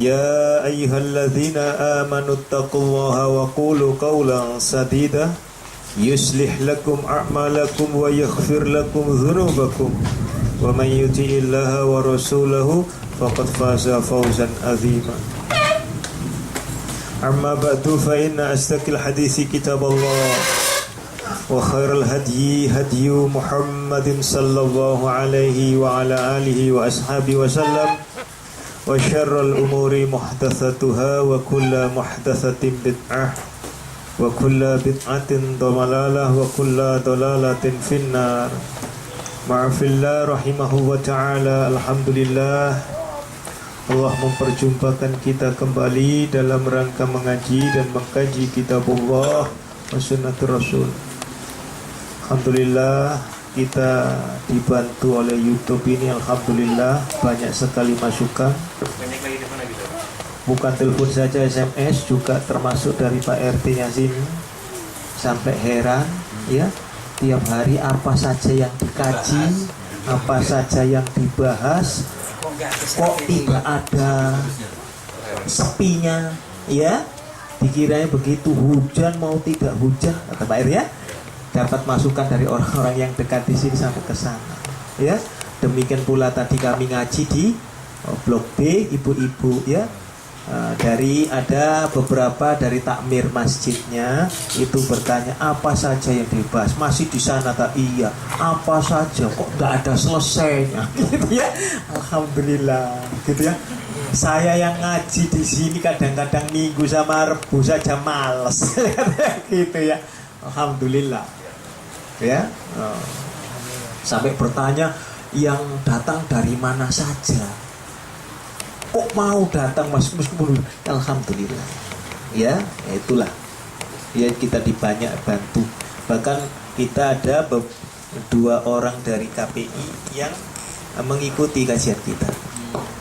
يا أيها الذين آمنوا اتقوا الله وقولوا قولا سديدا يصلح لكم أعمالكم ويغفر لكم ذنوبكم ومن يطع الله ورسوله فقد فاز فوزا عظيما. أما بعد فإن أصدق الحديث كتاب الله وخير الهدي هدي محمد صلى الله عليه وعلى آله وأصحابه وسلم وشر الأمور محدثاتها وكل محدثة بدعة وكل بدعة ضلالة وكل ضلالة في النار. Ma'afillah rahimahu wa ta'ala. Alhamdulillah Allah memperjumpakan kita kembali dalam rangka mengaji dan mengkaji kitabullah wa sunnatur rasul. Alhamdulillah kita dibantu oleh YouTube ini. Alhamdulillah banyak sekali masukan. Bukan telepon saja, SMS juga termasuk dari Pak RT-nya sini. Sampai heran ya, tiap hari apa saja yang dikaji, apa saja yang dibahas, kok tidak ada sepinya ya. Dikiranya begitu hujan mau tidak hujan, kata Pak RT ya. Dapat masukan dari orang-orang yang dekat di sini sampai ke sana ya. Demikian pula tadi kami ngaji di Blok B, ibu-ibu ya. Dari ada beberapa dari takmir masjidnya itu bertanya apa saja yang dibahas, masih di sana tak? Iya, apa saja kok nggak ada selesainya gitu ya. Alhamdulillah gitu ya. Saya yang ngaji di sini kadang-kadang minggu sama Rebu saja males gitu ya. Alhamdulillah ya. Sampai bertanya yang datang dari mana saja, kok mau datang meskipun alhamdulillah ya. Itulah ya, kita dibanyak bantu. Bahkan kita ada dua orang dari KPI yang mengikuti kajian kita.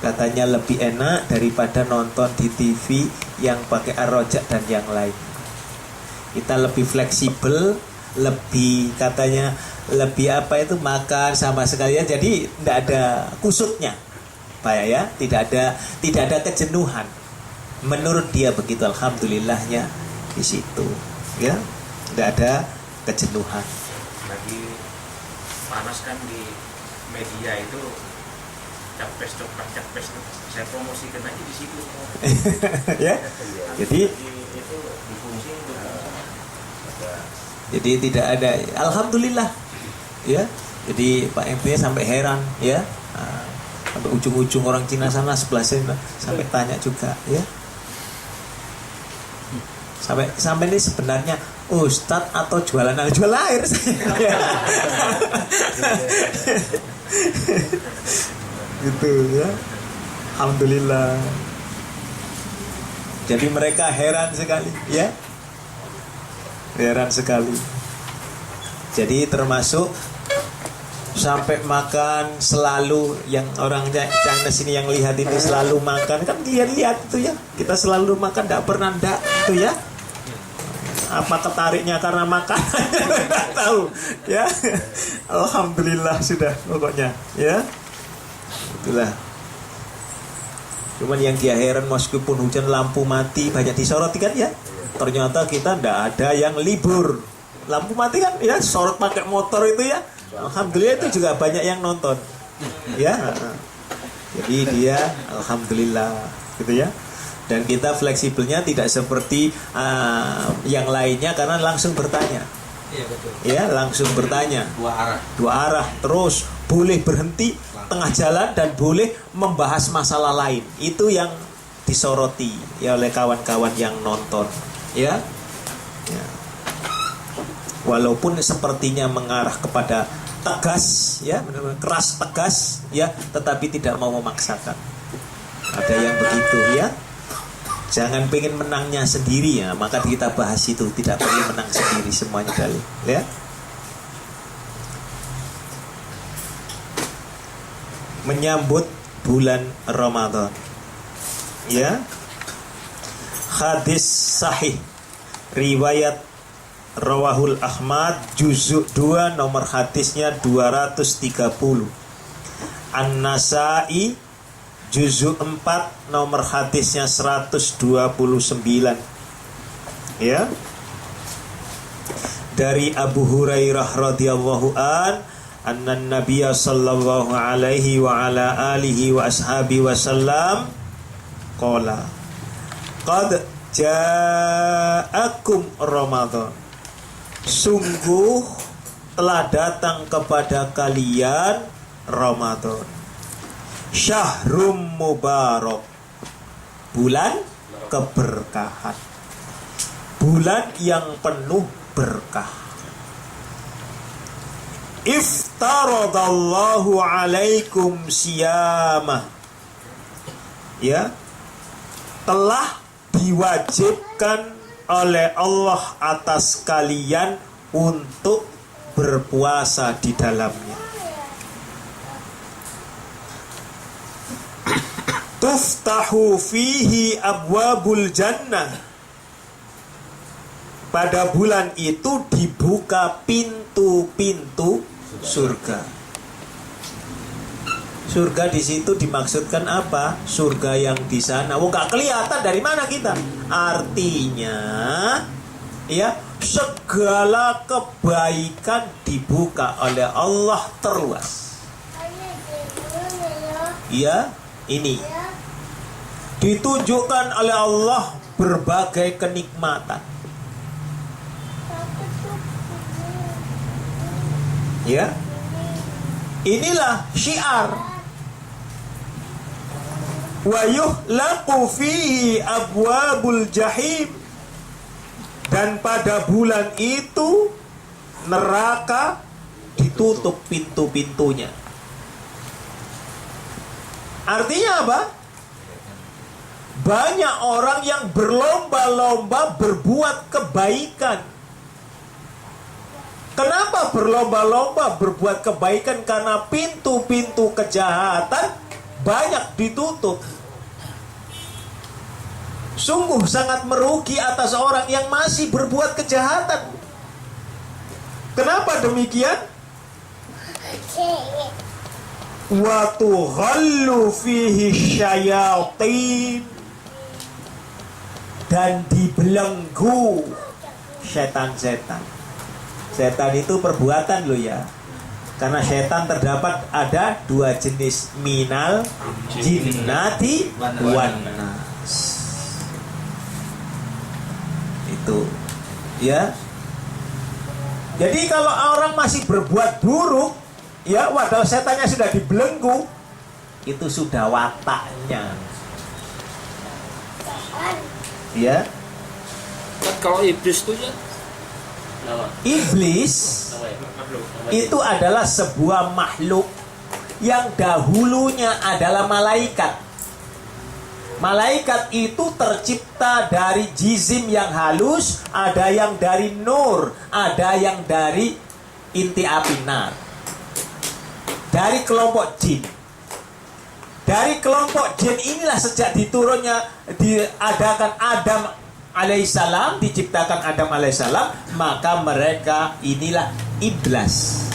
Katanya lebih enak daripada nonton di TV yang pakai arrojak dan yang lain. Kita lebih fleksibel, lebih katanya lebih apa itu makan sama sekalian, jadi tidak ada kusutnya Pak ya, tidak ada kejenuhan. Menurut dia begitu, alhamdulillahnya di situ ya, tidak ada kejenuhan. Lagi panas kan di media itu, capres saya promosikan aja di situ ya. Jadi itu difungsi untuk jadi tidak ada, alhamdulillah ya. Jadi Pak MP sampai heran ya. Sampai ujung-ujung orang Cina sana sebelah sana sampai tanya juga ya. Sampai ini sebenarnya Ustadz atau jualan air gitu ya. Alhamdulillah. Jadi mereka heran sekali ya. Heran sekali. Jadi termasuk sampai makan selalu, yang orang China sini yang lihat ini selalu makan, kan dia lihat itu ya, kita selalu makan, tidak pernah ndak itu ya. Apa ketariknya karena makan tidak tahu ya. Alhamdulillah sudah pokoknya ya. Itulah. Cuman yang dia heran, meskipun hujan lampu mati banyak disorot kan ya, ternyata kita tidak ada yang libur. Lampu mati kan ya, sorot pakai motor itu ya. Alhamdulillah itu juga banyak yang nonton ya. Jadi dia alhamdulillah gitu ya. Dan kita fleksibelnya tidak seperti yang lainnya, karena langsung bertanya. Iya betul. Ya, langsung bertanya. Dua arah terus, boleh berhenti tengah jalan dan boleh membahas masalah lain. Itu yang disoroti ya oleh kawan-kawan yang nonton ya. Ya. Walaupun sepertinya mengarah kepada tegas ya, benar-benar keras tegas ya, tetapi tidak mau memaksakan. Ada yang begitu ya. Jangan pengen menangnya sendiri ya, maka kita bahas itu, tidak pengen menang sendiri semuanya kali ya. Menyambut bulan Ramadan ya. Hadis sahih riwayat Rawahul Ahmad juzuk 2 nomor hadisnya 230. An-Nasa'i juzuk 4 nomor hadisnya 129. Ya. Dari Abu Hurairah radhiyallahu anna Nabiya sallallahu alaihi wa ala alihi wa ashabi wasallam qala qad ja'akum Ramadan, sungguh telah datang kepada kalian Ramadan, syahrum mubarak, bulan keberkahan, bulan yang penuh berkah. Iftaradallahu alaikum siyamah, ya, telah diwajibkan oleh Allah atas kalian untuk berpuasa di dalamnya. Tuftahu fihi abwabul jannah, pada bulan itu dibuka pintu-pintu surga. Surga di situ dimaksudkan apa? Surga yang di sana. Oh, nggak kelihatan, dari mana kita? Artinya, ya, segala kebaikan dibuka oleh Allah terluas. Ya, ini ditunjukkan oleh Allah berbagai kenikmatan. Ya, inilah syiar. Wa yuhlaqu fihi abwabul jahim, dan pada bulan itu neraka ditutup pintu-pintunya. Artinya apa? Banyak orang yang berlomba-lomba berbuat kebaikan. Kenapa berlomba-lomba berbuat kebaikan? Karena pintu-pintu kejahatan banyak ditutup. Sungguh sangat merugi atas orang yang masih berbuat kejahatan. Kenapa demikian? Wa tughallu fihi syayatin, dan dibelenggu setan-setan. Setan itu perbuatan loh ya. Karena setan terdapat ada dua jenis, minal jinnati wan nas. Itu ya. Jadi kalau orang masih berbuat buruk, ya, wadah setannya sudah dibelenggu, itu sudah wataknya. Ya. Kan kalau iblis itu ya, Iblis itu adalah sebuah makhluk yang dahulunya adalah malaikat. Malaikat itu tercipta dari jizim yang halus, ada yang dari nur, ada yang dari inti api nar. Dari kelompok jin. Dari kelompok jin inilah sejak diturunnya diadakan Adam alaihissalam, diciptakan Adam alaihissalam, maka mereka inilah iblis.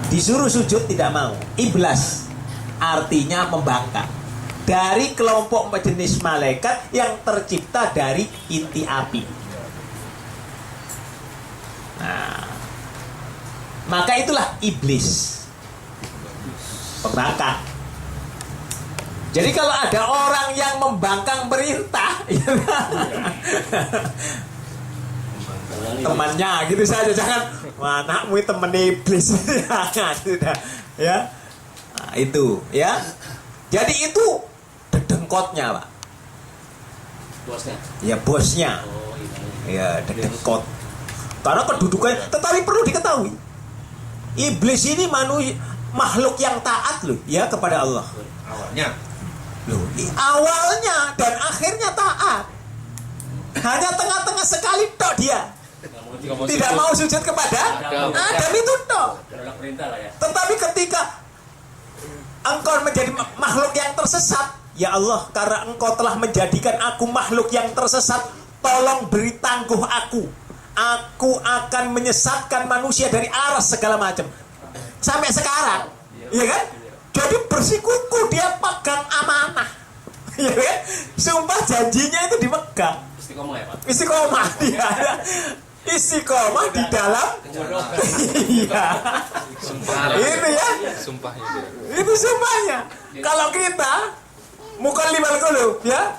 Disuruh sujud tidak mau. Iblis artinya membangkang. Dari kelompok jenis malaikat yang tercipta dari inti api. Nah, maka itulah iblis, pembangkang. Jadi kalau ada orang yang membangkang perintah, temannya gitu saja, jangan anakmu temen iblis. Sudah, ya. Nah, itu ya. Jadi itu dedengkotnya, Pak. bosnya. Ya, bosnya. Oh, Ya, dedengkot. Karena kedudukannya, tetapi perlu diketahui, iblis ini makhluk yang taat loh ya kepada Allah. Awalnya Loh, awalnya dan akhirnya taat. Hanya tengah-tengah sekali tok dia tidak mau sujud kepada Adam itu tok. Perintah lah ya. Tetapi ketika engkau menjadi makhluk yang tersesat, ya Allah, karena engkau telah menjadikan aku makhluk yang tersesat, tolong beri tangguh aku. Aku akan menyesatkan manusia dari arah segala macam. Sampai sekarang, ya kan? Jadi bersikuku dia pegang amanah. Ya kan? Sumpah janjinya itu di Mekah. Istiqomah ya Pak. Istiqomah dia. Istiqomah di dalam. Iya. Sumpah. Itu ya. Sumpahnya. Itu sumpahnya. Kalau kita muka limal qulub ya.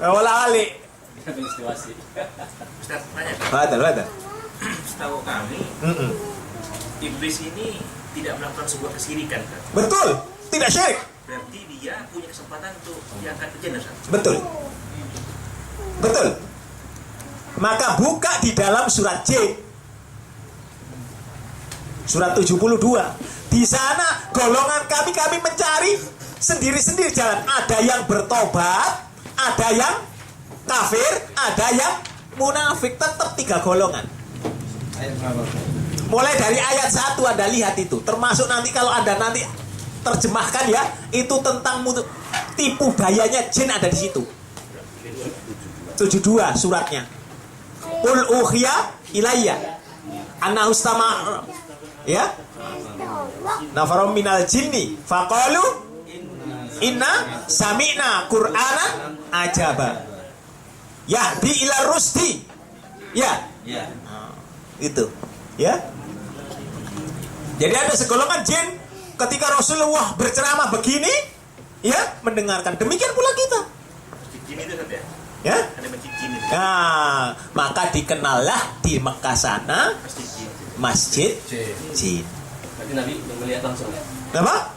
Wala ali. Istiwasi. Ustaz tanya, Betul. setahu kami iblis ini tidak melakukan sebuah kesirikan kan? Betul. Tidak syirik. Berarti dia punya kesempatan untuk diangkat ke jannah, Ustaz. Betul. Maka buka di dalam surat Jin. Surat 72. Di sana golongan kami mencari sendiri-sendiri jalan. Ada yang bertobat, ada yang kafir, ada yang munafik. Tetap 3 golongan. Mulai dari ayat 1 Anda lihat itu. Termasuk nanti kalau Anda nanti terjemahkan ya, itu tentang tipu dayanya jin ada di situ. 72 suratnya. Qul uhiya ilayya anna ustama ya nafarum minal jinni faqalu inna sami'na qur'anan ajaba yahdi ila rusdi ya itu ya. Jadi ada segolongan jin ketika Rasulullah berceramah begini ya mendengarkan, demikian pula kita Masjid jin itu kan ya? ya. Ada masjid jin itu. Nah, maka dikenallah di Mekah sana Masjid jin. Masjid Jin. Berarti Nabi melihat langsung ya. Apa?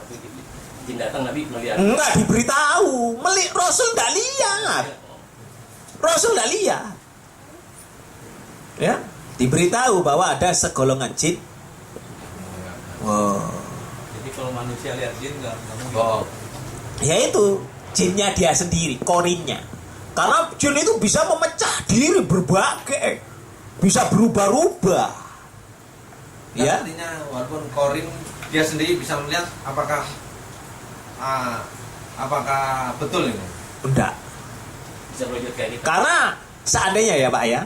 Jin datang Nabi melihat. Enggak diberitahu. Rasul enggak lihat. Rasul enggak lihat. Ya, diberitahu bahwa ada segolongan jin. Wow. Jadi kalau manusia lihat jin nggak mungkin. Oh. Ya itu jinnya dia sendiri, korinnya. Karena jin itu bisa memecah diri berbagai, bisa berubah-ubah. Ya. Artinya walaupun korin dia sendiri bisa melihat apakah betul ini? Enggak. Bisa berwujud kayak gitu. Karena seandainya ya Pak ya,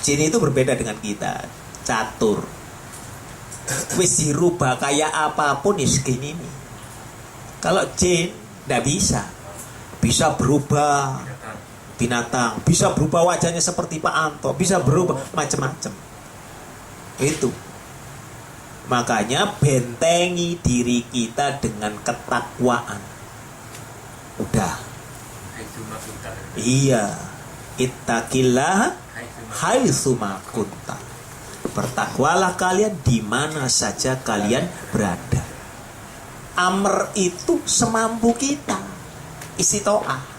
jin itu berbeda dengan kita, catur. Wis dirubah kayak apapun ya segini nih. Kalau jin enggak bisa berubah binatang, bisa berubah wajahnya seperti Pak Anto, bisa berubah macam-macam. Itu. Makanya bentengi diri kita dengan ketakwaan. Udah. Haitsu ma kunta. Iya. Ittaqillah Haitsu haitsu ma ma kunta. Bertakwalah kalian di mana saja kalian berada. Amr itu semampu kita. Istitoah.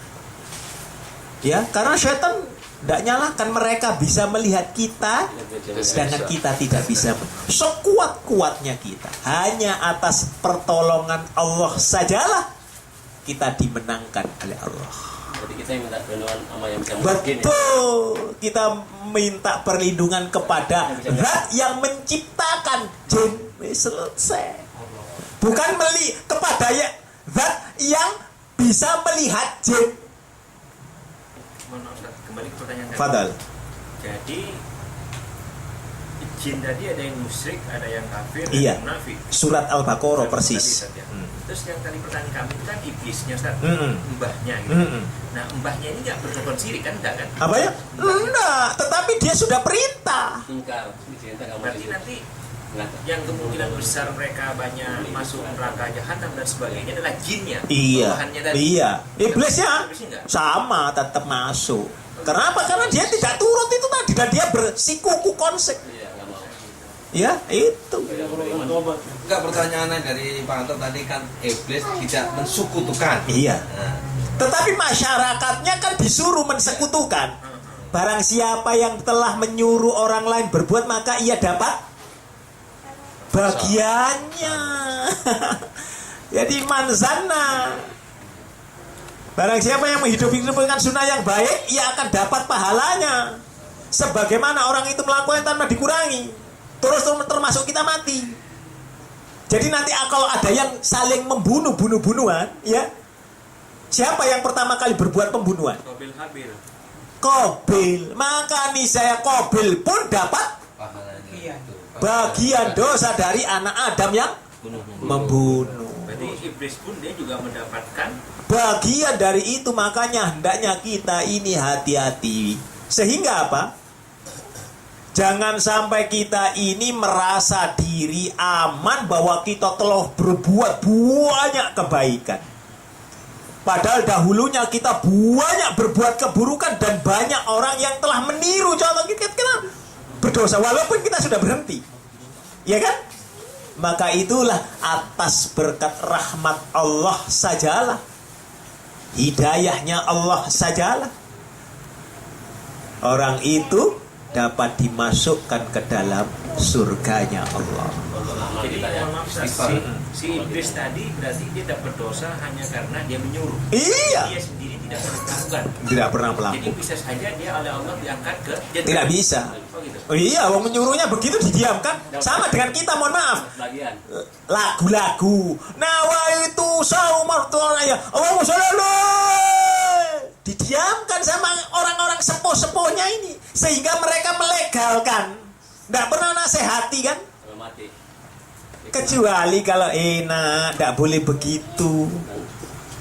Ya, karena setan tidak nyalahkan, mereka bisa melihat kita sedangkan kita tidak bisa. Sekuat-kuatnya kita, hanya atas pertolongan Allah sajalah kita dimenangkan oleh Allah. Jadi kita yang minta perlindungan sama yang bisa mungkin ya. Betul, kita minta perlindungan kepada Zat yang menciptakan jin. Selesai. Bukan kepada Zat yang bisa melihat jin. Mohon maaf, Ustaz. Kembali ke pertanyaan tadi. Fadal. Jadi jin tadi ada yang musyrik, ada yang kafir, ada Iya. yang munafik. Surat Al-Baqarah Tadi, persis. Ustaz, ya. Terus yang tadi pertanyaan kami itu kan iblisnya, Ustaz. Mm-mm. Mbahnya gitu. Mm-mm. Nah, mbahnya ini nggak berkelakuan sirik kan, enggak kan? Apa ya? Enggak, tetapi dia sudah perintah. Ingkar, dicinta kamu Berarti itu. nanti Nggak. yang kemungkinan besar mereka banyak masuk neraka jahanam dan sebagainya adalah jinnya. Iya. Bawahannya tadi. Iya. Iblisnya Iblisnya enggak? sama, tetap masuk. Kenapa? Karena dia tidak turut itu tadi dan dia bersikuku konsep. Iya, nggak mau. Ya, itu. Enggak, pertanyaannya dari Pak Anto tadi kan iblis tidak mensekutukan. Iya. Nah, Tetapi masyarakatnya kan disuruh mensekutukan. Barang siapa yang telah menyuruh orang lain berbuat, maka ia dapat bagiannya. Jadi manzana. Barang siapa yang menghidupkan sunnah yang baik, ia akan dapat pahalanya. Sebagaimana orang itu melakukan tanpa dikurangi. Terus termasuk kita mati. Jadi nanti kalau ada yang saling bunuh-bunuhan, ya. Siapa yang pertama kali berbuat pembunuhan? Qabil Habil. Qabil. Maka nih saya Qabil pun dapat pahalanya itu. bagian dosa dari anak Adam yang membunuh. Berarti iblis pun dia juga mendapatkan bagian dari itu. Makanya hendaknya kita ini hati-hati. Sehingga apa? Jangan sampai kita ini merasa diri aman bahwa kita telah berbuat banyak kebaikan. Padahal dahulunya kita banyak berbuat keburukan dan banyak orang yang telah meniru contoh kita berdosa walaupun kita sudah berhenti. Ya kan? Maka itulah atas berkat rahmat Allah sajalah, hidayahnya Allah sajalah, orang itu dapat dimasukkan ke dalam surganya Allah. Jadi mohon maaf, Ustaz, si iblis tadi berarti dia tidak berdosa hanya karena dia menyuruh. Iya. Dia sendiri tidak pernah melakukan. Tidak pernah Jadi melakukan. bisa saja dia oleh Allah diangkat ke jannah. Tidak bisa. Oh gitu. Oh iya, wong menyuruhnya begitu didiamkan. Sama dengan kita, mohon maaf. Bagian. Lagu-lagu. Nawa itu saumar tuanaya. Allahumma sholli alaihi. Didiamkan sama orang-orang sepuh-sepuhnya ini sehingga mereka melegalkan. Tidak pernah nasihati kan? Kalau mati. Kecuali kalau enak, tidak boleh begitu.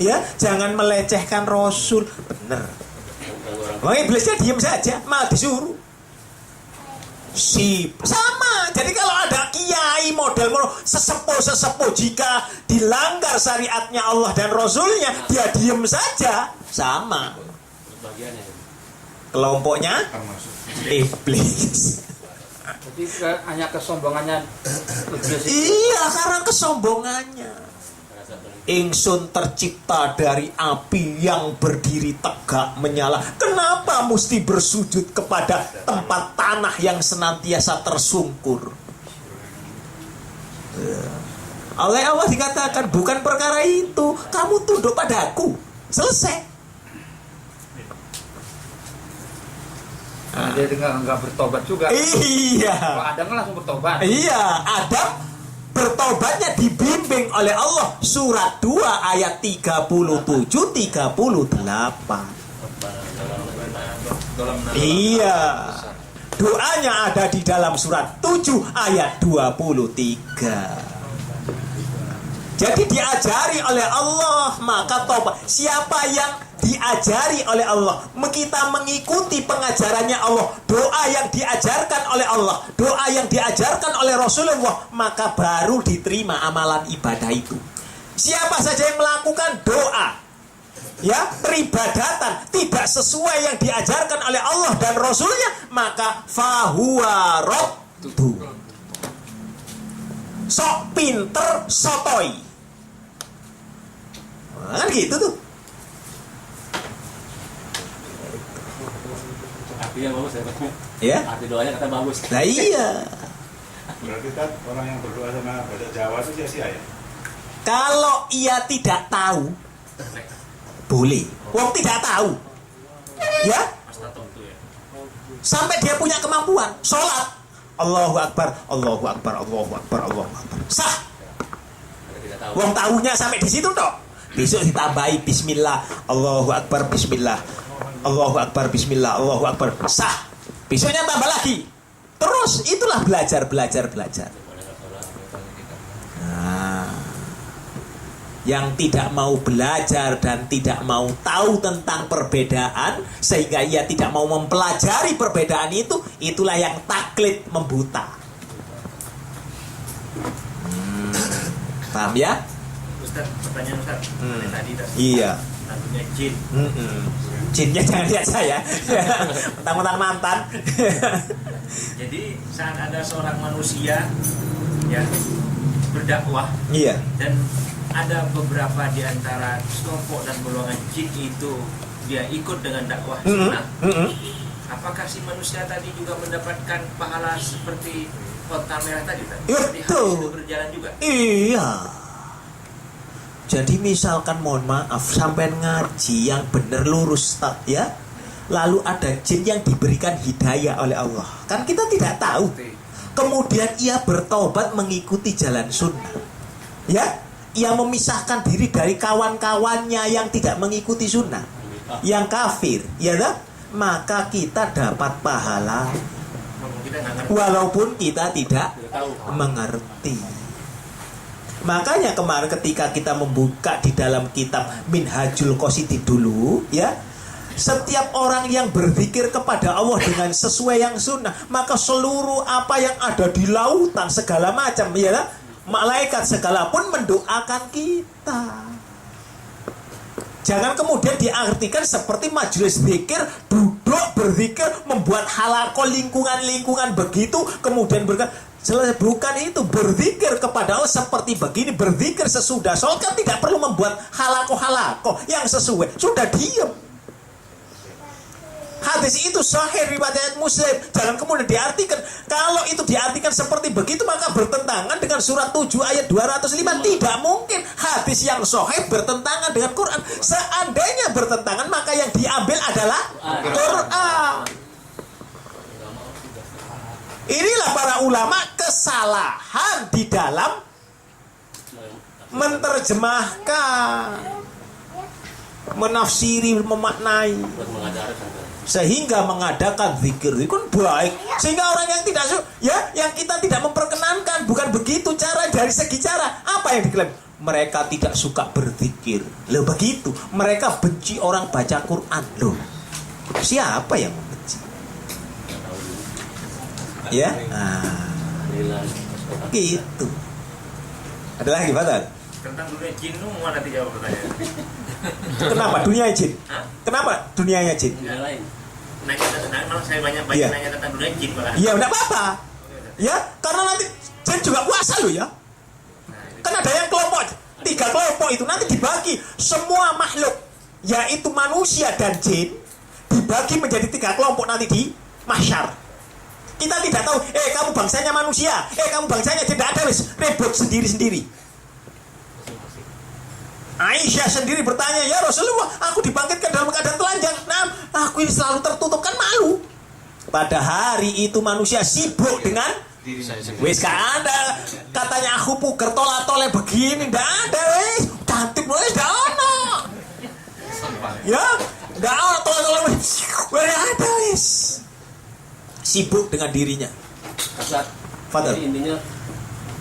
Ya, jangan melecehkan Rasul. Bener. Wah, iblisnya diam saja, malah disuruh. Sama. Jadi kalau ada kiai model sesepuh jika dilanggar syariatnya Allah dan Rasulnya, dia diam saja. Sama. Bagiannya. Kelompoknya iblis. Jadi hanya kesombongannya iblis itu. Iya, karena kesombongannya. Ingsun tercipta dari api yang berdiri tegak menyala. Kenapa mesti bersujud kepada tempat tanah yang senantiasa tersungkur? Oleh Allah dikatakan bukan perkara itu. Kamu tunduk padaku. Selesai. Dia nggak bertobat juga. Iya. Kalau Adam kan langsung bertobat. Iya, Adam bertobatnya dibimbing oleh Allah. Surat 2 ayat 37-38. Iya. Doanya ada di dalam surat 7 ayat 23. Jadi diajari oleh Allah, maka tobat. Siapa yang diajari oleh Allah, kita mengikuti pengajarannya Allah, doa yang diajarkan oleh Allah, doa yang diajarkan oleh Rasulullah, maka baru diterima amalan ibadah itu. Siapa saja yang melakukan doa, ya, peribadatan tidak sesuai yang diajarkan oleh Allah dan Rasulnya, maka fahuwa raddu. Sok pinter sotoi. Kan gitu tuh. Artinya bagus ya. Ya. Arti doanya kata bagus. Nah iya. Berarti kan orang yang berdoa sama bahasa Jawa itu sia-sia ya? Kalau ia tidak tahu, boleh. Wong tidak tahu, ya. Sampai dia punya kemampuan, sholat, Allahu Akbar, Allahu Akbar, Allahu Akbar, Allahu Akbar, sah. Wong tahunya sampai di situ toh. Besok ditambahi Bismillah, Allahu Akbar, Bismillah, Allahu Akbar, Bismillah, Allahu Akbar, sah. Besoknya tambah lagi. Terus itulah belajar. Nah, yang tidak mau belajar dan tidak mau tahu tentang perbedaan sehingga ia tidak mau mempelajari perbedaan itu, itulah yang taklid membuta. Paham ya? Ustaz, pertanyaan Ustaz. Tadi Iya. lagunya jin. Jinnya jangan lihat saya. Mentang-mentang mantan. Jadi saat ada seorang manusia ya berdakwah, Iya. dan ada beberapa di antara kelompok dan golongan jin itu dia ikut dengan dakwah sunnah, apakah si manusia tadi juga mendapatkan pahala seperti kota merah tadi? Seperti hadis itu berjalan juga? Iya. Jadi misalkan mohon maaf sampai ngaji yang bener lurus ya, lalu ada jin yang diberikan hidayah oleh Allah, kan kita tidak tahu. Kemudian ia bertobat mengikuti jalan sunnah, ya, ia memisahkan diri dari kawan-kawannya yang tidak mengikuti sunnah, yang kafir, ya tak? Maka kita dapat pahala walaupun kita tidak mengerti. Makanya kemarin ketika kita membuka di dalam kitab Minhajul Qasidin dulu, ya, setiap orang yang berzikir kepada Allah dengan sesuai yang sunnah, maka seluruh apa yang ada di lautan segala macam, ya, malaikat segala pun mendoakan kita. Jangan kemudian diartikan seperti majelis zikir, duduk berzikir, membuat halaqah lingkungan-lingkungan begitu, kemudian bukan itu. Berzikir kepada Allah seperti begini, berzikir sesudah sholat kan tidak perlu membuat halaqah yang sesuai, sudah diam. Hadis itu sahih riwayat Muslim. Jangan kemudian diartikan, kalau itu diartikan seperti begitu maka bertentangan dengan surat 7 ayat 205. Tidak mungkin hadis yang sahih bertentangan dengan Quran. Seandainya bertentangan maka yang diambil adalah Quran. Inilah para ulama kesalahan di dalam menerjemahkan, menafsiri, memaknai, sehingga mengadakan zikir itu kan baik, sehingga orang yang tidak yang kita tidak memperkenankan. Bukan begitu cara, dari segi cara apa yang diklaim, mereka tidak suka berzikir loh, begitu mereka benci orang baca Quran loh. Siapa yang membenci? Ya, gitu. Ada lagi Pak? Tentang dunia jin lu mau nanti jawab pertanyaan. Kenapa dunia jin? Kenapa dunianya jin? Malah saya banyak Iya. nanya tentang dunia jin malah. Ya udah apa-apa. Ya, karena nanti jin juga puasa loh ya. Kan ada yang kelompok, 3 kelompok itu nanti dibagi semua makhluk, yaitu manusia dan jin, dibagi menjadi 3 kelompok nanti di mahsyar. Kita tidak tahu, kamu bangsanya manusia, kamu bangsanya jin, tidak ada, wis ribut sendiri-sendiri. Aisyah sendiri bertanya, ya Rasulullah, aku dibangkitkan dalam keadaan telanjang. Nah, aku ini selalu tertutup, kan malu. Pada hari itu manusia sibuk dengan wis gak ada katanya aku puger tola-tole begini, ndak ada, wis cantik wis gak ada. Ya, gak ada tola-tole wis ada, wis sibuk dengan dirinya. Jadi intinya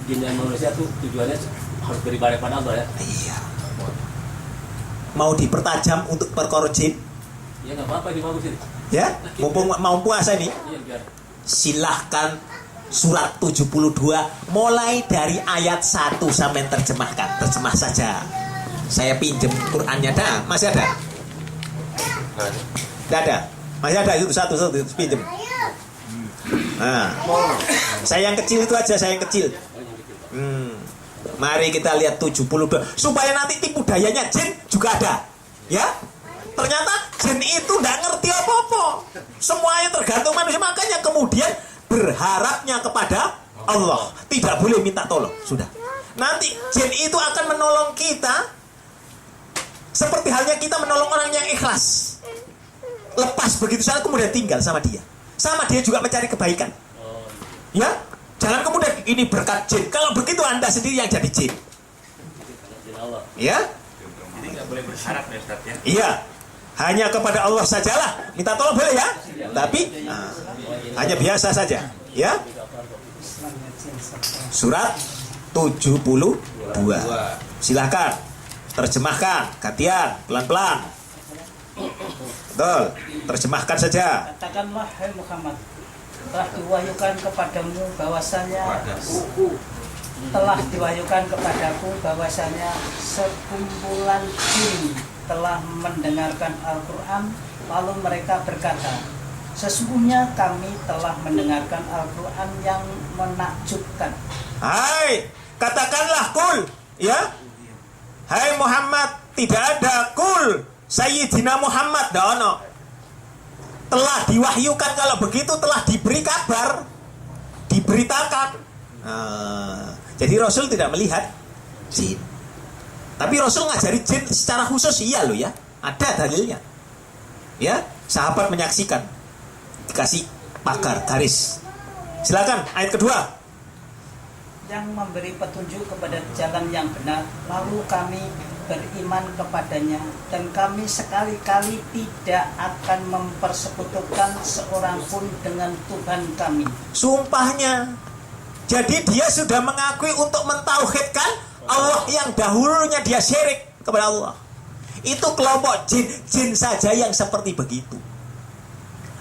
jin dan manusia tuh tujuannya harus beribadah pada Allah ya. Iya. Mau dipertajam untuk perkara jin? Ya nggak apa-apa, ini bagus ini. Ya, mumpung mau puasa ini, Iya biar. silahkan surat 72 mulai dari ayat 1 sampai terjemahkan. Terjemah saja. Saya pinjem Qurannya, masih ada? Tidak ada. Masih ada itu satu pinjem. Nah, saya yang kecil itu aja, saya yang kecil. Mari kita lihat 72 supaya nanti tipu dayanya jin juga ada. Ya, ternyata jin itu tidak ngerti apa-apa. Semuanya tergantung manusia. Makanya kemudian berharapnya kepada Allah, tidak boleh minta tolong. Sudah. Nanti jin itu akan menolong kita seperti halnya kita menolong orang yang ikhlas. Lepas begitu saja kemudian tinggal sama dia. Sama dia juga mencari kebaikan. Ya, jangan kemudian ini berkat jin. Kalau begitu Anda sendiri yang jadi jin. Ya? Jadi nggak boleh berharap ya Ustaz ya. Iya. Hanya kepada Allah sajalah. Minta tolong boleh ya? Tapi hanya biasa saja. Ya? Surat 72. Silahkan terjemahkan, gantian, pelan-pelan. Betul, terjemahkan saja. Katakanlah, hai Muhammad, telah diwahyukan kepadamu bahwasanya sekumpulan jin telah mendengarkan Al-Quran. Lalu mereka berkata, sesungguhnya kami telah mendengarkan Al-Quran yang menakjubkan. Hai, katakanlah kul, ya. Hai Muhammad, tidak ada kul Sayyidina Muhammad dono. Telah diwahyukan, kalau begitu telah diberi kabar, diberitakan. Jadi Rasul tidak melihat jin, tapi Rasul ngajari jin secara khusus, iya loh ya, ada dalilnya. Ya, sahabat menyaksikan, dikasih pagar garis. Silakan ayat kedua. Yang memberi petunjuk kepada jalan yang benar, lalu kami beriman kepadanya, dan kami sekali-kali tidak akan mempersekutukan seorang pun dengan Tuhan kami. Sumpahnya. Jadi dia sudah mengakui untuk mentauhidkan Allah yang dahulunya dia syirik kepada Allah. Itu kelompok jin saja yang seperti begitu.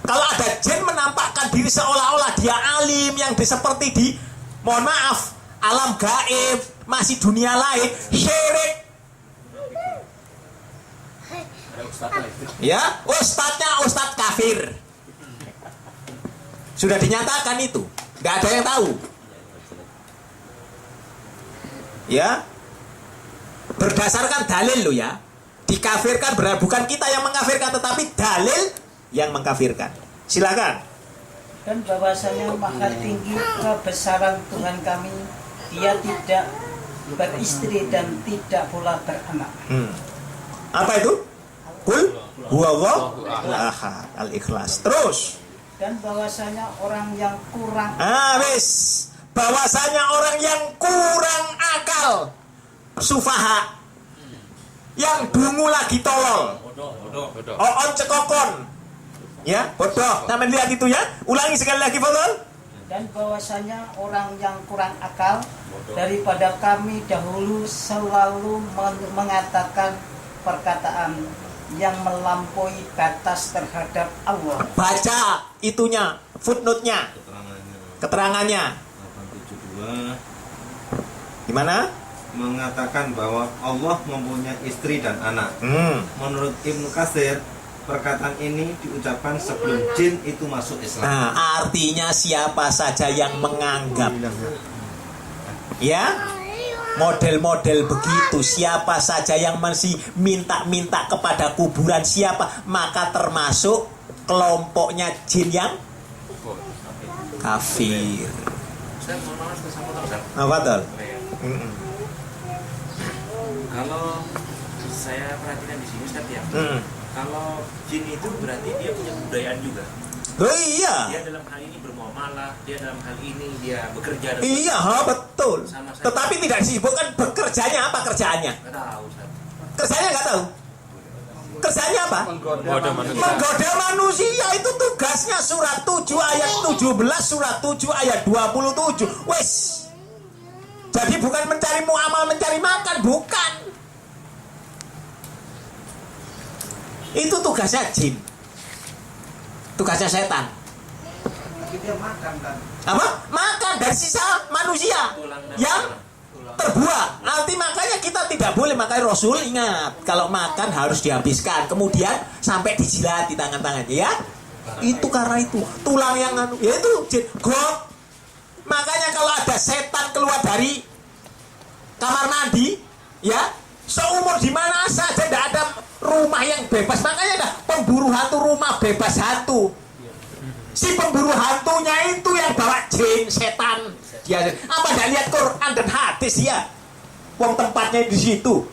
Kalau ada jin menampakkan diri seolah-olah dia alim yang seperti di, mohon maaf, alam gaib, masih dunia lain, syirik. Ya, ustadznya ustadz kafir. Sudah dinyatakan itu, nggak ada yang tahu. Ya, berdasarkan dalil lo ya. Dikafirkan berarti bukan kita yang mengkafirkan, tetapi dalil yang mengkafirkan. Silakan. Dan bahwasanya maha tinggi kebesaran Tuhan kami, dia tidak beristri dan tidak pula beranak. Apa itu? Kul huwallahu ahad, al-ikhlas. Terus. Dan bahwasanya orang yang kurang Habis. Bahwasanya orang yang kurang akal, sufaha, yang dungu lagi tolol, oon cekokon, ya bodoh. Sampai lihat itu ya. Ulangi sekali lagi, Fadol. dan bahwasanya orang yang kurang akal daripada kami dahulu selalu mengatakan perkataan yang melampaui batas terhadap Allah. Baca itunya, footnote-nya, keterangannya. 872 Gimana? mengatakan bahwa Allah mempunyai istri dan anak. Menurut Ibnu Katsir, perkataan ini diucapkan sebelum jin itu masuk Islam. Nah, artinya siapa saja yang menganggap, ya, model-model begitu, siapa saja yang masih minta-minta kepada kuburan siapa, maka termasuk kelompoknya jin yang kafir. Ustaz, mohon maaf saya potong, Ustaz. Apa betul? Kalau saya perhatikan di sini Ustaz ya, kalau jin itu berarti dia punya kebudayaan juga. Oh iya. Dia dalam hal ini bermuamalah, dia dalam hal ini dia bekerja. Iya, betul. Sama saja. Tetapi tidak disebutkan bekerjanya apa kerjaannya. Nggak tahu Ustaz. Kerjanya nggak tahu. Kerjanya apa? Menggoda manusia. Menggoda manusia, itu tugasnya. Surat 7 ayat 17, surat 7 ayat 27. Wes. Jadi bukan mencari muamal, mencari makan, bukan. Itu tugasnya jin. Tugasnya setan. Tapi dia makan kan. Apa? Makan dari sisa manusia yang terbuang. Nanti makanya kita tidak boleh, makanya Rasul ingat, kalau makan harus dihabiskan, kemudian sampai dijilat di tangan-tangannya, ya. Itu karena itu tulang yang ya itu jin. God. Makanya kalau ada setan keluar dari kamar mandi, ya, seumur di mana saja tidak ada rumah yang bebas. Makanya ada pemburu hantu, rumah bebas hantu. Si pemburu hantunya itu yang bawa jin, setan. Dia apa tidak lihat Quran dan hadis ya? Wong tempatnya di situ.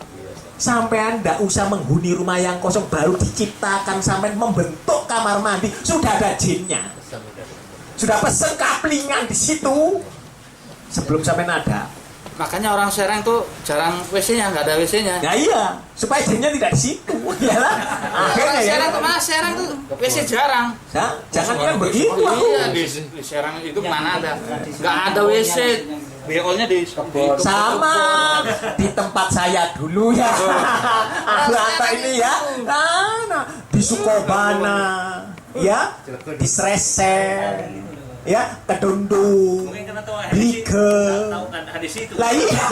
Sampai Anda usah menghuni rumah yang kosong, baru diciptakan sampai membentuk kamar mandi sudah ada jinnya. Sudah pesen kaplingan di situ sebelum sampai ada. Makanya orang Serang tuh jarang WC-nya, nggak ada WC-nya. Nah iya, supaya jinnya tidak di situ. Iyalah. Akhirnya Orang ya. Serang tuh mana Serang tuh WC jarang. Nah, jangan yang begitu. Iya, di Serang itu mana ada? Nggak ada WC. BO-nya di kebun. Sama di tempat saya dulu ya. Ahlata ini ya. Nah, di Sukobana, ya, di Sresen, ya, Kedundung, Mungkin karena tahu hadis itu. Bige. Tahu kan hadis itu. Lah iya.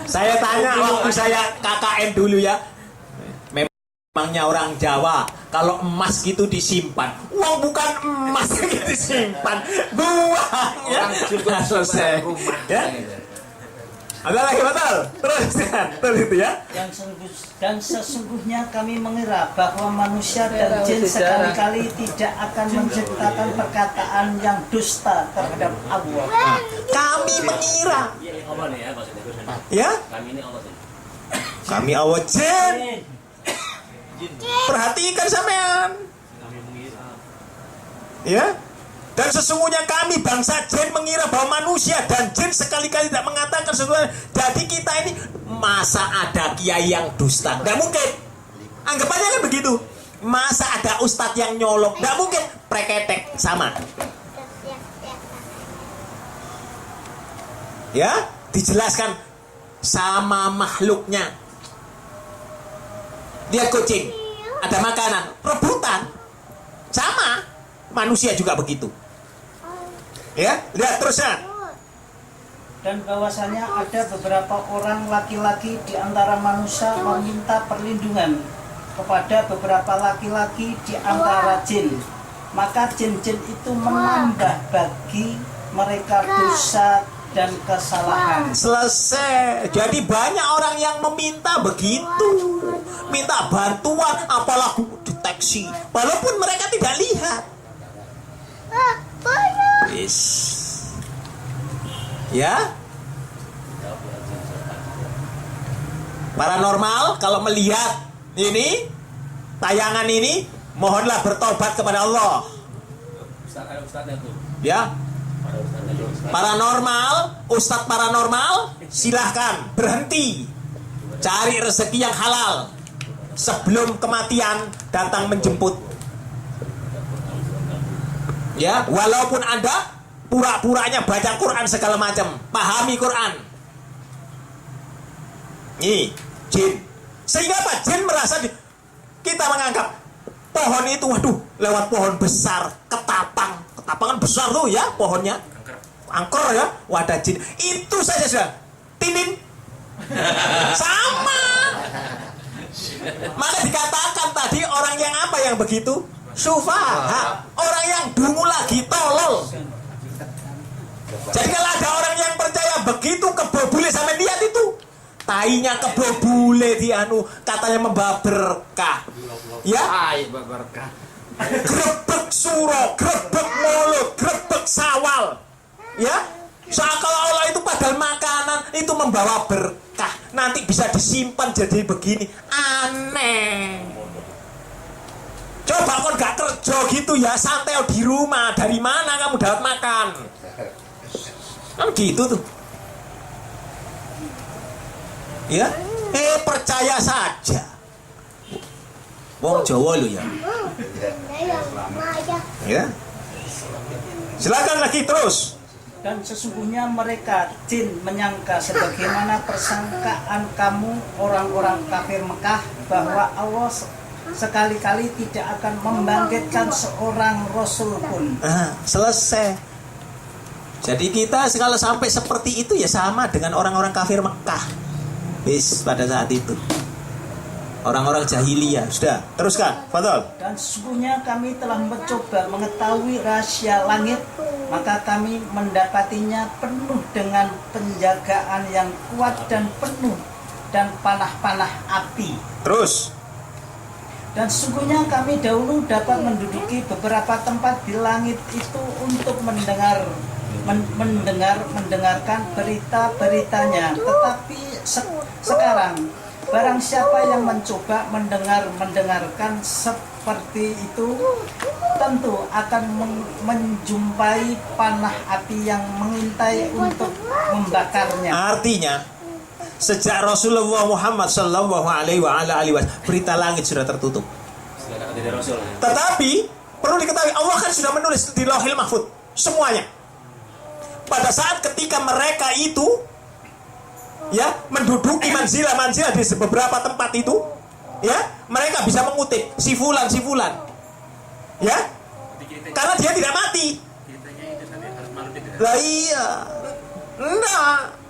Saya tanya waktu saya KKN dulu ya. Memangnya orang Jawa kalau emas gitu disimpan. Uang bukan emas gitu disimpan. Buang ya. Nah, selesai. Ya. Ada lagi betul? Terus itu ya. Dan sesungguhnya kami mengira bahwa manusia dan jin sekali-kali tidak akan menciptakan perkataan yang dusta terhadap Allah. Kami mengira, Allah nih ya maksudnya. ya, Kami ini Allah nih. kami awal jin. Perhatikan sampean. Ya. Dan sesungguhnya kami bangsa jin mengira bahwa manusia dan jin sekali-kali tidak mengatakan sesuatu. Jadi kita ini masa ada kiai yang dusta? Tidak mungkin. Anggap aja kan begitu. Masa ada ustadz yang nyolok? Tidak mungkin. Preketek sama. Ya, dijelaskan sama makhluknya. Lihat kucing, ada makanan, rebutan. Sama, manusia juga begitu. Ya, lihat terusnya. Dan bahwasanya ada beberapa orang laki-laki di antara manusia meminta perlindungan kepada beberapa laki-laki di antara jin. Maka jin-jin itu menambah bagi mereka dosa dan kesalahan. Selesai. Jadi banyak orang yang meminta begitu, minta bantuan, apalagi deteksi, walaupun mereka tidak lihat. Yes. Ya. Paranormal kalau melihat ini tayangan ini, mohonlah bertobat kepada Allah. Ustaznya tuh. Ya. Paranormal, ustadz paranormal, silahkan berhenti, cari rezeki yang halal sebelum kematian datang menjemput. Ya, walaupun Anda pura-puranya baca Quran segala macam, pahami Quran. Nih, jin. Sehingga apa? Jin merasa kita menganggap pohon itu, waduh, lewat pohon besar, ketapang kan besar tuh ya pohonnya, angker ya, wadah jin. Itu saja sudah tinin sama. Maka dikatakan tadi orang yang apa yang begitu? Sufaha. Orang yang dungu lagi, tolol. Jadi kalau ada orang yang percaya begitu, kebobule sampai lihat itu, tainya kebobule dianu, katanya membawa berkah. Ya, berkah. grebek suro, grebek mulut, grebek sawal. Ya, seolah-olah itu padahal makanan itu membawa berkah. Nanti bisa disimpan jadi begini. Aneh. Coba kon gak kerja gitu ya, santai di rumah. Dari mana kamu dapat makan? Kan gitu tuh. Ya, percaya saja. Wong Jawa lu ya. Ya. Silakan lagi terus. Dan sesungguhnya mereka jin menyangka sebagaimana persangkaan kamu orang-orang kafir Mekah bahwa Allah sekali-kali tidak akan membangkitkan seorang rasul pun. Selesai. Jadi kita kalau sampai seperti itu ya sama dengan orang-orang kafir Mekah. Bis pada saat itu. Orang-orang jahiliyah. Sudah, teruskan. Fadhol. Dan sesungguhnya kami telah mencoba mengetahui rahasia langit, maka kami mendapatinya penuh dengan penjagaan yang kuat dan penuh dan panah-panah api. Terus. Dan sesungguhnya kami dahulu dapat menduduki beberapa tempat di langit itu untuk mendengarkan berita-beritanya. Tetapi sekarang barang siapa yang mencoba mendengarkan seperti itu, tentu akan menjumpai panah api yang mengintai untuk membakarnya. Artinya, sejak Rasulullah Muhammad Sallallahu Alaihi Wasallam berita langit sudah tertutup. Tetapi perlu diketahui Allah kan sudah menulis di Lauhil Mahfuz semuanya. Pada saat ketika mereka itu ya menduduki manzilah di beberapa tempat itu, ya mereka bisa mengutip si fulan, ya karena dia tidak mati. Lah iya, enggak,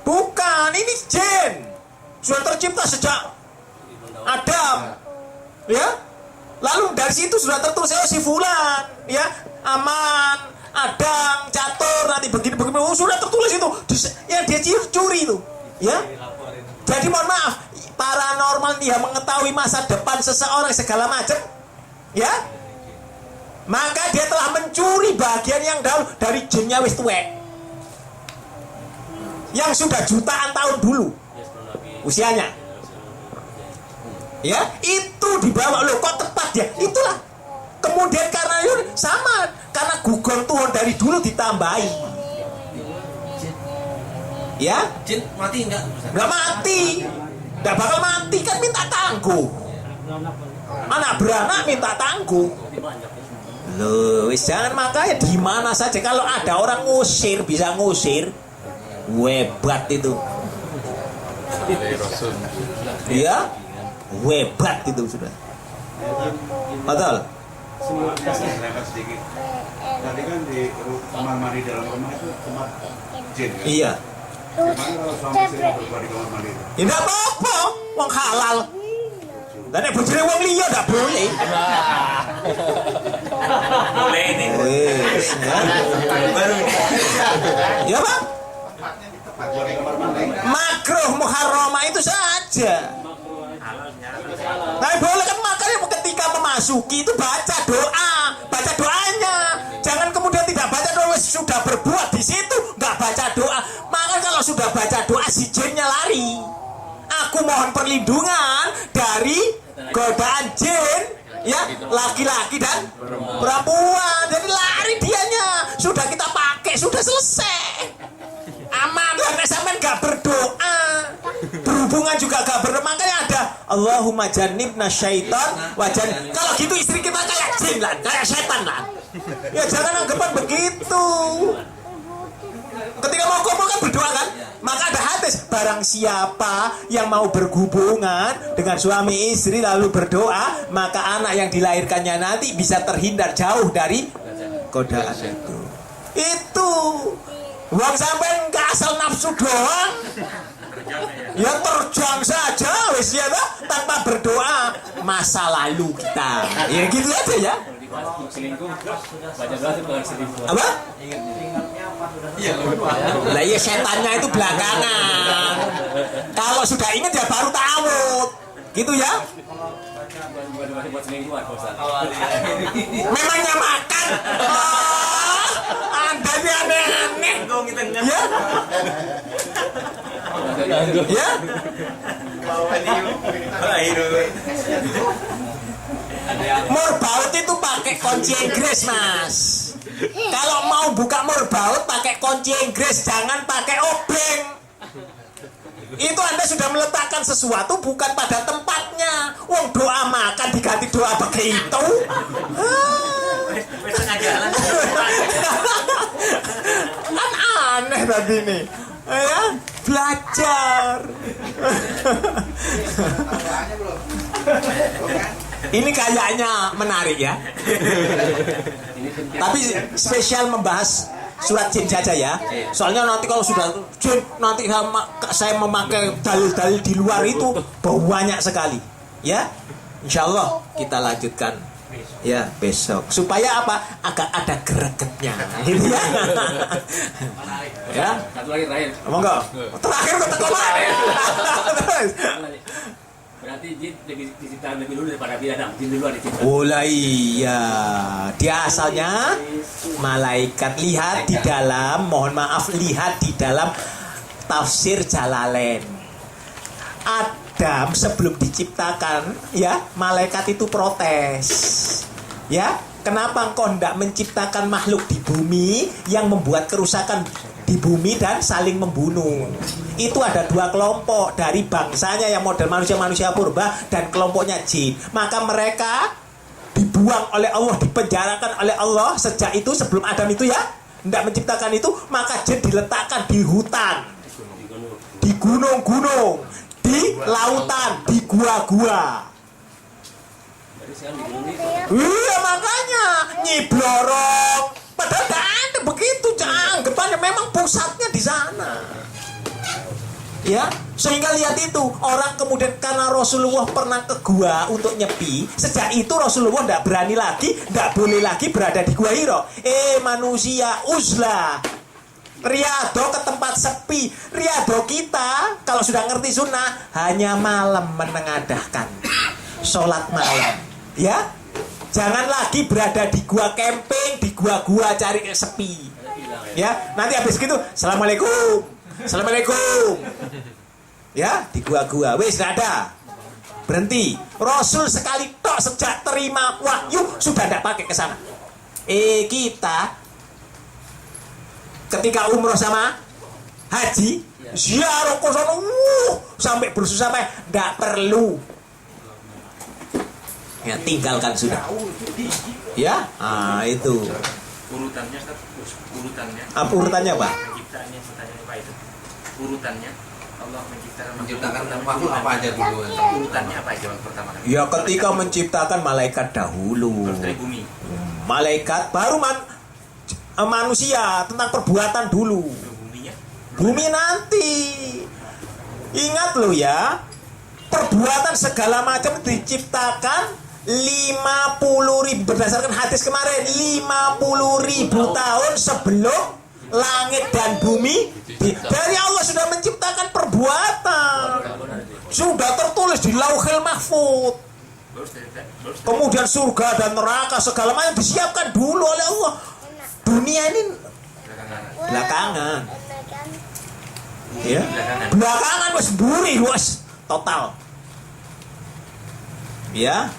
bukan, ini jin sudah tercipta sejak Adam, ya lalu dari situ sudah tertulis si fulan, ya aman, Adam, catur, nanti begini, sudah tertulis itu, yang dia curi itu. Ya, jadi mohon maaf, paranormal dia mengetahui masa depan seseorang segala macam, ya, maka dia telah mencuri bagian yang dahulu dari jinnya wis tuwek, yang sudah jutaan tahun dulu usianya, ya, itu dibawa loh, kok tepat ya, itulah. Kemudian karena sama, karena gugon Tuhan dari dulu ditambahi. Ya, Jin mati enggak? Enggak mati. Enggak bakal mati, kan minta tangguh. Anak beranak minta tangguh. Loh, wis jangan, makanya di mana saja kalau ada orang ngusir, bisa ngusir. Hebat itu. Iya, hebat itu sudah. Betul. Lewat sedikit. Tadi kan di kamar mandi dalam rumah itu tempat jin kan? Iya. Gimana kalau suami istri berbuat di kamar mandi? Ya enggak apa-apa, wong halal. Dan nek bojone wong liya enggak boleh. Boleh ini. Wes, ya. Ya, Pak. Buat di kamar mandi. Makruh muharramah itu saja. Tapi boleh kan, makanya ketika memasuki itu baca doanya. Jangan kemudian tidak baca doa, sudah berbuat di situ nggak baca doa. Maka kalau sudah baca doa si jinnya lari. Aku mohon perlindungan dari godaan jin, ya laki-laki dan perempuan. Jadi lari dianya. Sudah kita pakai, sudah selesai. Aman, karena sampean gak berdoa, berhubungan juga gak berdoa. Makanya ada Allahumma jannibna syaitan wajan. Kalau gitu istri kita kayak jin lah, kayak setan lah. Ya jangan anggapan begitu. Ketika mau kumpul kan berdoa kan. Maka ada hadis, barang siapa yang mau berhubungan dengan suami istri lalu berdoa, maka anak yang dilahirkannya nanti bisa terhindar jauh dari godaan itu. Itu uang sampean nggak asal nafsu doang, ya terjang saja wis ya toh, tanpa berdoa masa lalu kita. Ya gitu aja ya. Selingkuh, baca doa itu bukan selingkuh. Apa? Lah iya setannya itu belakangan. Kalau sudah ingat ya baru tahu. Gitu ya. Buat selingkuh, Memangnya makan. Anda ini aneh-aneh. Ya. Ya. Murbaut itu pakai kunci Inggris, Mas. Kalau mau buka murbaut pakai kunci Inggris, jangan pakai obeng. Itu Anda sudah meletakkan sesuatu bukan pada tempatnya. Wong doa makan diganti doa begitu. Kan aneh tadi nih. Ya, belajar. Ini kayaknya menarik ya. Tapi spesial membahas surat jin saja ya. Soalnya nanti kalau sudah jin, nanti saya memakai dalil-dalil di luar itu banyak sekali. Ya, insya Allah kita lanjutkan ya besok. Supaya apa? Agak ada gregetnya. Gitu ya. Ya. Satu lagi terakhir. Monggo. Terakhir kok teko mana? Terus. Berarti jin diciptakan lebih dulu daripada binatang. Jin duluan diciptakan. Oh lah iya. Dia asalnya malaikat. Lihat di dalam, mohon maaf, lihat di dalam tafsir Jalalain. Adam sebelum diciptakan, ya, malaikat itu protes. Ya, kenapa engkau hendak menciptakan makhluk di bumi yang membuat kerusakan di bumi dan saling membunuh? Itu ada dua kelompok dari bangsanya yang model manusia purba dan kelompoknya jin. Maka mereka dibuang oleh Allah, dipenjarakan oleh Allah sejak itu, sebelum Adam itu ya hendak menciptakan itu. Maka jin diletakkan di hutan, di gunung-gunung, di lautan, di gua-gua. Iya, makanya nyiblorong. Padahal tidak ada begitu, anggapannya memang pusatnya di sana. Ya, sehingga lihat itu orang kemudian karena Rasulullah pernah ke gua untuk nyepi, sejak itu Rasulullah tidak berani lagi, tidak boleh lagi berada di gua Hira. Manusia uzlah, riado ke tempat sepi. Riado kita kalau sudah ngerti sunnah hanya malam menengadahkan sholat malam. Ya, jangan lagi berada di gua camping, di gua-gua cari sepi. Ya, nanti habis gitu, assalamualaikum. Ya, di gua-gua wis ada. Berhenti. Rasul sekali tok sejak terima wahyu sudah tidak pakai ke sana. Kita ketika umroh sama haji ziarah ke sana sampai bersusah sampai tidak perlu. Ya, tinggalkan sudah. Ya, itu. Urutannya, urutannya. Apa urutannya, Pak? Penciptaannya, Pak itu. urutannya Allah Menciptakan makhluk apa aja dulu? urutannya apa aja pertama kali? Ya ketika menciptakan malaikat dahulu. Terus dari bumi. Malaikat baru manusia, tentang perbuatan dulu. Buminya. Bumi nanti. Ingat lo ya, perbuatan segala macam diciptakan 50.000 berdasarkan hadis kemarin, 50.000 tahun sebelum langit dan bumi dari Allah sudah menciptakan perbuatan, sudah tertulis di Lauhil Mahfuz. Kemudian surga dan neraka segala macam disiapkan dulu oleh Allah. Dunia ini belakangan, ya, belakangan wes buri wes total, ya.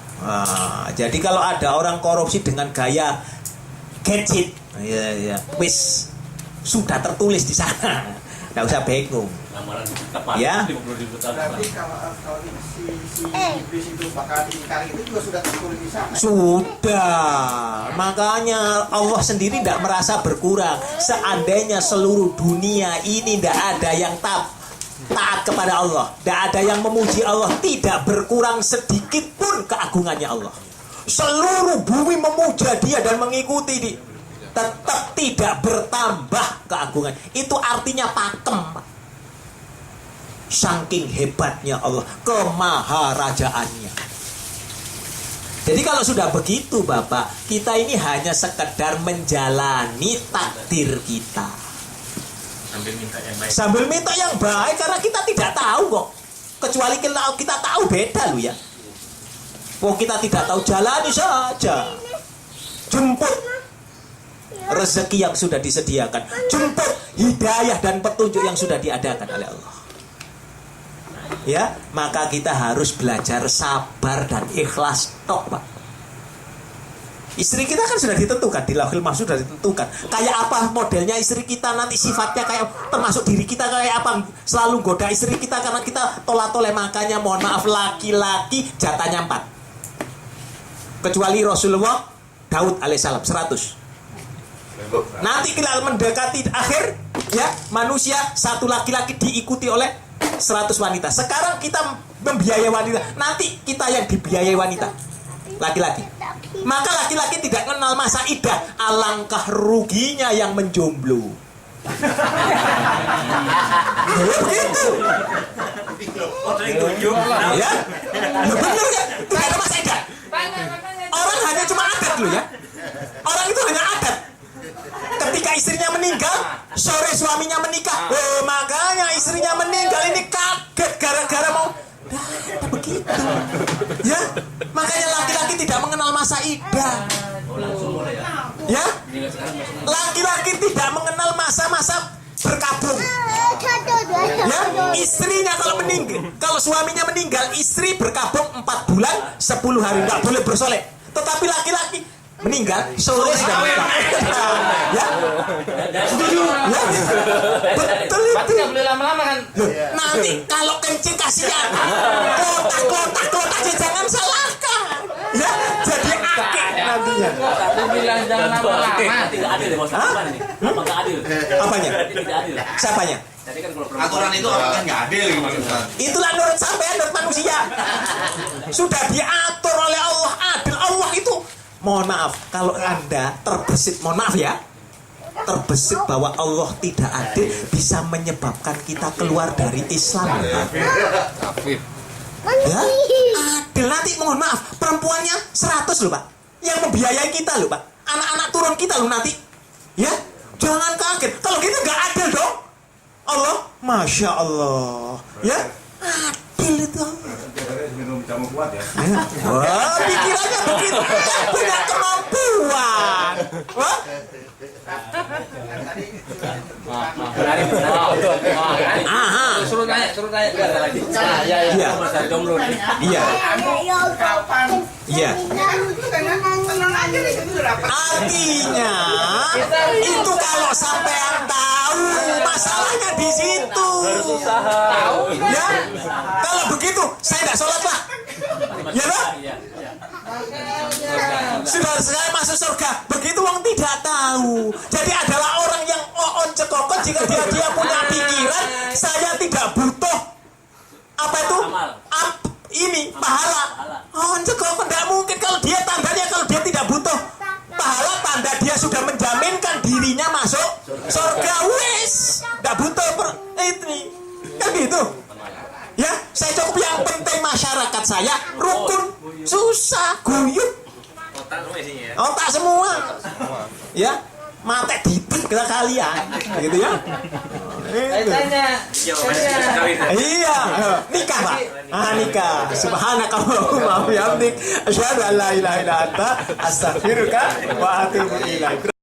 Jadi kalau ada orang korupsi dengan gaya gadget, ya, wis sudah tertulis di sana, nggak usah bingung. Ya. Berarti kalau si iblis itu bakal diingkari itu juga sudah tertulis di sana. Sudah, makanya Allah sendiri tidak merasa berkurang. Seandainya seluruh dunia ini tidak ada yang taat kepada Allah, tidak ada yang memuji Allah, tidak berkurang sedikit pun keagungannya Allah. Seluruh bumi memuja Dia dan mengikuti Dia, tetap tidak bertambah keagungan. Itu artinya pakem. Saking hebatnya Allah, kemaharajaannya. Jadi kalau sudah begitu Bapak, kita ini hanya sekedar menjalani takdir kita sambil minta yang baik, karena kita tidak tahu kok. Kecuali kita tahu, beda loh ya. Kita tidak tahu, jalani saja. Jemput rezeki yang sudah disediakan, jemput hidayah dan petunjuk yang sudah diadakan oleh Allah. Ya, maka kita harus belajar sabar dan ikhlas tok, Pak. Istri kita kan sudah ditentukan, di Lauhil Mahfuz sudah ditentukan. Kayak apa modelnya istri kita nanti, sifatnya kayak, termasuk diri kita kayak apa. Selalu goda istri kita karena kita tolak-toleh. Makanya mohon maaf, laki-laki jatahnya 4. Kecuali Rasulullah Daud alaihissalam 100. Nanti kita mendekati akhir, ya, manusia satu laki-laki diikuti oleh 100 wanita. Sekarang kita membiayai wanita, nanti kita yang dibiayai wanita, laki-laki. Maka laki-laki tidak kenal masa idah. Alangkah ruginya yang menjomblo. Begitu. Ya, benar ya. Tidak ada masa idah. Orang hanya cuma adat loh ya. Orang itu hanya adat. Ketika istrinya meninggal, sore suaminya menikah. Oh, makanya istrinya meninggal ini kaget gara-gara mau begitu. Ya, makanya laki-laki tidak mengenal masa idah. Ya, laki-laki tidak mengenal masa-masa berkabung. Ya, istrinya kalau meninggal, kalau suaminya meninggal, istri berkabung 4 bulan 10 hari, nggak boleh bersolek. Tetapi laki-laki meninggal sore sudah menikah. Ya, setuju? Ya, betul itu. Berarti nggak boleh lama-lama kan? Nanti kalau kencing kasihan, kotak jangan salahkan. Ya, jadi akik nantinya. Aku bilang jangan lama-lama. Tidak adil ya, Bos. Apa nih? Apa nggak adil? Apanya? Tidak adil. Siapanya? Jadi kan kalau perempuan Aturan itu kan nggak adil gitu maksudnya. Itulah menurut sampean, menurut manusia. Sudah diatur oleh Allah, adil. Allah itu, mohon maaf, kalau Anda terbesit, mohon maaf ya, terbesit bahwa Allah tidak adil, bisa menyebabkan kita keluar dari Islam. Ya, adil nanti, mohon maaf, perempuannya 100 loh Pak, yang membiayai kita loh Pak, anak-anak turun kita loh nanti. Ya, jangan kaget. Kalau gitu nggak adil dong. Allah, Masya Allah. Ya, adil itu. Minum jamu kuat ya. Wah, pikirannya begitu. Punya kemampuan. Wah, Suruh tanya. lagi. Ya. iya, Masalah jomblo nih. iya, Kapan? iya. Tenang aja di situ dapat. Artinya itu kalau sampean tahu masalahnya di situ. Tahu. Ya, kalau begitu saya nggak sholat lah. Ya Pak? Iya. saudara saya masuk surga. Begitu wong tidak tahu. Jadi adalah orang yang oon cekokon jika dia punya pikiran saya tidak butuh apa itu? Ini pahala. Oon cekokon tidak mungkin kalau dia tandanya kalau dia tidak butuh pahala, tanda dia sudah menjaminkan dirinya masuk surga. Wis, tidak butuh ini. Kan gitu. Ya, saya cukup yang penting masyarakat saya rukun, susah, guyup. Otak semua isinya ya. Otak semua. Ya, mate dipet ke kalian, gitu ya. Iya, nikah Pak. Nikah. Subhanakallahumma wa bihamdik asyhadu an la ilaha illa anta astaghfiruka wa atubu ilaik.